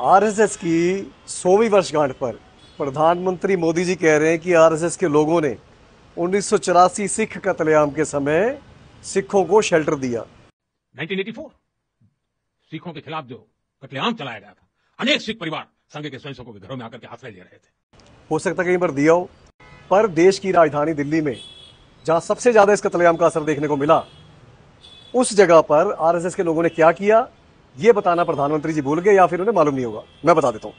RSS की 100वीं वर्षगांठ पर प्रधानमंत्री मोदी जी कह रहे हैं कि आरएसएस के लोगों ने 1984 सिख कत्लेआम के समय सिखों को शेल्टर दिया। 1984 सिखों के खिलाफ जो कत्लेआम चलाया गया था, अनेक सिख परिवार संघ के स्वयंसेवकों के घरों में आकर के आश्रय ले रहे थे। हो सकता है कहीं पर दिया हो, पर देश की राजधानी दिल्ली में जहां सबसे ज्यादा इस कत्लेआम का असर देखने को मिला, उस जगह पर आरएसएस के लोगों ने क्या किया, ये बताना प्रधानमंत्री जी भूल गए या फिर उन्हें मालूम नहीं होगा। मैं बता देता हूं।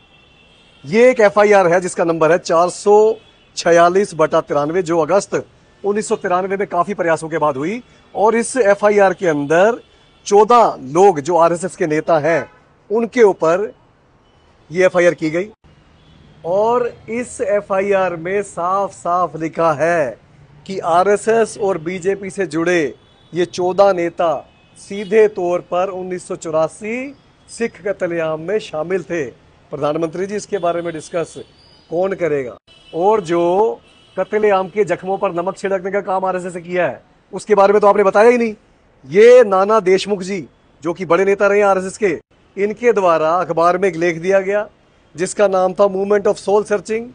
ये एक एफआईआर है जिसका नंबर है 446/93, जो अगस्त 1993 में काफी प्रयासों के बाद हुई। और इस एफआईआर के अंदर 14 लोग जो आरएसएस के नेता हैं उनके ऊपर ये एफआईआर की गई। और इस एफआईआर में साफ साफ लिखा है कि आरएसएस और बीजेपी से जुड़े ये 14 नेता सीधे तौर पर 1984 सिख कत्लेआम में शामिल थे। प्रधानमंत्री जी, इसके बारे में डिस्कस कौन करेगा? और जो कत्लेआम के जख्मों पर नमक छिड़कने का काम आरएसएस ने किया है, उसके बारे में तो आपने बताया ही नहीं। ये नाना देशमुख जी, जो कि बड़े नेता रहे आरएसएस के, इनके द्वारा अखबार में एक लेख दिया गया जिसका नाम था मूवमेंट ऑफ सोल सर्चिंग,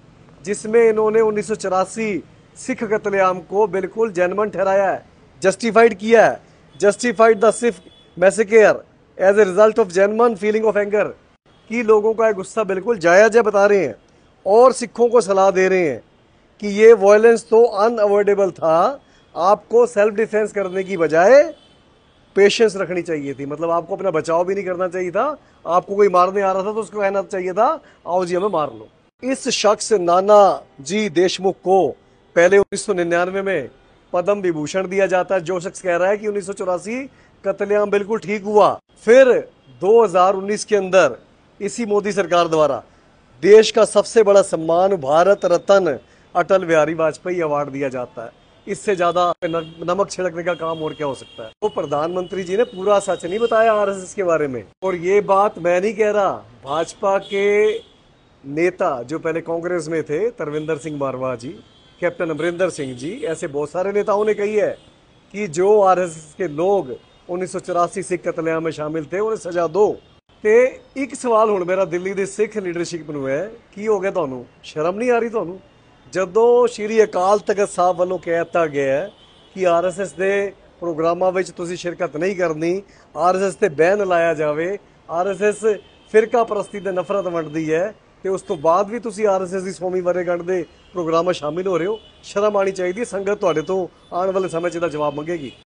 जिसमें इन्होंने 1984 सिख कत्लेआम को बिल्कुल जेन्युइन ठहराया है, जस्टिफाइड किया है। Justified the Sikh massacre as a result of genuine feeling of anger, कि लोगों का गुस्सा बिल्कुल जायज है बता रहे हैं। और सिखों को सलाह दे रहे हैं कि ये वायलेंस तो अनअवॉइडेबल था, आपको सेल्फ डिफेंस करने की बजाय पेशेंस रखनी चाहिए थी। मतलब आपको अपना बचाव भी नहीं करना चाहिए था, आपको कोई मारने आ रहा था तो उसको कहना चाहिए था आओ जी हमें मार लो। इस शख्स नाना जी देशमुख को पहले 1999 में पद्म विभूषण दिया जाता है। जो शख्स कह रहा है कि 1984 कत्लेआम बिल्कुल ठीक हुआ। फिर 2019 के अंदर इसी मोदी सरकार द्वारा देश का सबसे बड़ा सम्मान भारत रत्न अटल बिहारी वाजपेयी अवार्ड दिया जाता है। इससे ज्यादा नमक छिड़कने का काम और क्या हो सकता है? तो प्रधानमंत्री जी ने पूरा सच नहीं बताया आरएसएस के बारे में। और ये बात मैं नहीं कह रहा, भाजपा के नेता जो पहले कांग्रेस में थे, तरविंदर सिंह बारवा जी, कैप्टन अमरिंदर सिंह जी, ऐसे बहुत सारे नेताओं ने कही है कि जो आरएसएस के लोग 1984 सिख कत्लेआम में शामिल थे उन्हें सजा दो। ते एक सवाल हुण मेरा दिल्ली दे सिख लीडरशिप नूं है, की हो गया तुहानूं? शर्म नहीं आ रही तुहानूं? ਜਦੋਂ ਸ਼੍ਰੀ ਅਕਾਲ ਤਖਤ ਸਾਹਿਬ ਵੱਲੋਂ ਕਹਿ ਦਿੱਤਾ ਗਿਆ ਹੈ ਕਿ ਆਰਐਸਐਸ ਦੇ ਪ੍ਰੋਗਰਾਮਾਂ ਵਿੱਚ ਤੁਸੀਂ ਸ਼ਿਰਕਤ ਨਹੀਂ ਕਰਨੀ, ਆਰਐਸਐਸ ਤੇ ਬੈਨ ਲਾਇਆ ਜਾਵੇ, ਆਰਐਸਐਸ ਫਿਰਕਾ ਪ੍ਰਸਤੀ ਤੇ ਨਫ਼ਰਤ ਵੰਡਦੀ ਹੈ, ਤੇ ਉਸ ਤੋਂ ਬਾਅਦ ਵੀ ਤੁਸੀਂ ਆਰਐਸਐਸ ਦੀ 100ਵੀਂ ਵਰ੍ਹੇਗੰਢ ਦੇ ਪ੍ਰੋਗਰਾਮਾਂ ਸ਼ਾਮਿਲ ਹੋ ਰਹੇ ਹੋ। ਸ਼ਰਮ ਆਣੀ ਚਾਹੀਦੀ ਹੈ। ਸੰਗਤ ਤੁਹਾਡੇ ਤੋਂ ਆਉਣ ਵਾਲੇ ਸਮੇਂ 'ਚ ਇਹਦਾ ਜਵਾਬ ਮੰਗੇਗੀ।